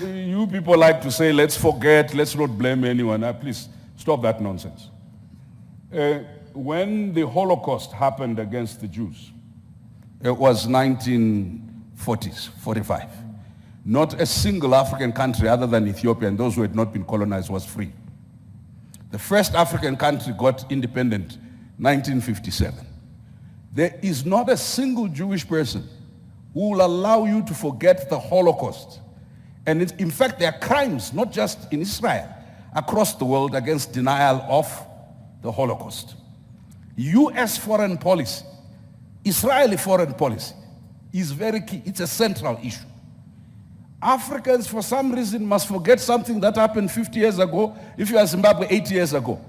You people like to say, let's forget, let's not blame anyone. Please, stop that nonsense. When the Holocaust happened against the Jews, it was 1940s, 45. Not a single African country other than Ethiopia and those who had not been colonized was free. The first African country got independent 1957. There is not a single Jewish person who will allow you to forget the Holocaust. And in fact, there are crimes, not just in Israel, across the world against denial of the Holocaust. US foreign policy, Israeli foreign policy is very key. It's a central issue. Africans, for some reason, must forget something that happened 50 years ago, if you are Zimbabwe 80 years ago.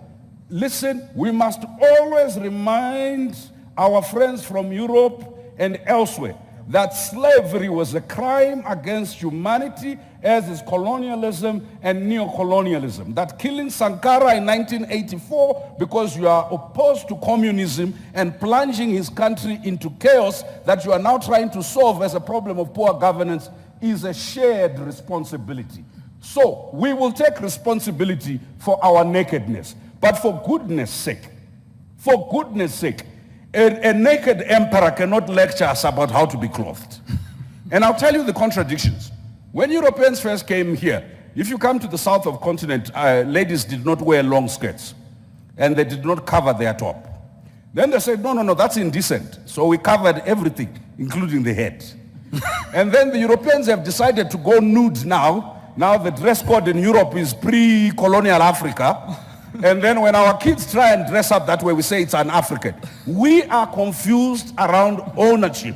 Listen, we must always remind our friends from Europe and elsewhere that slavery was a crime against humanity, as is colonialism and neocolonialism. That killing Sankara in 1984 because you are opposed to communism and plunging his country into chaos that you are now trying to solve as a problem of poor governance is a shared responsibility. So we will take responsibility for our nakedness. But for goodness sake, a naked emperor cannot lecture us about how to be clothed. And I'll tell you the contradictions. When Europeans first came here, if you come to the south of the continent, ladies did not wear long skirts. And they did not cover their top. Then they said, no, that's indecent. So we covered everything, including the head. And then the Europeans have decided to go nude now. Now the dress code in Europe is pre-colonial Africa. And then when our kids try and dress up that way, we say it's an African. We are confused around ownership.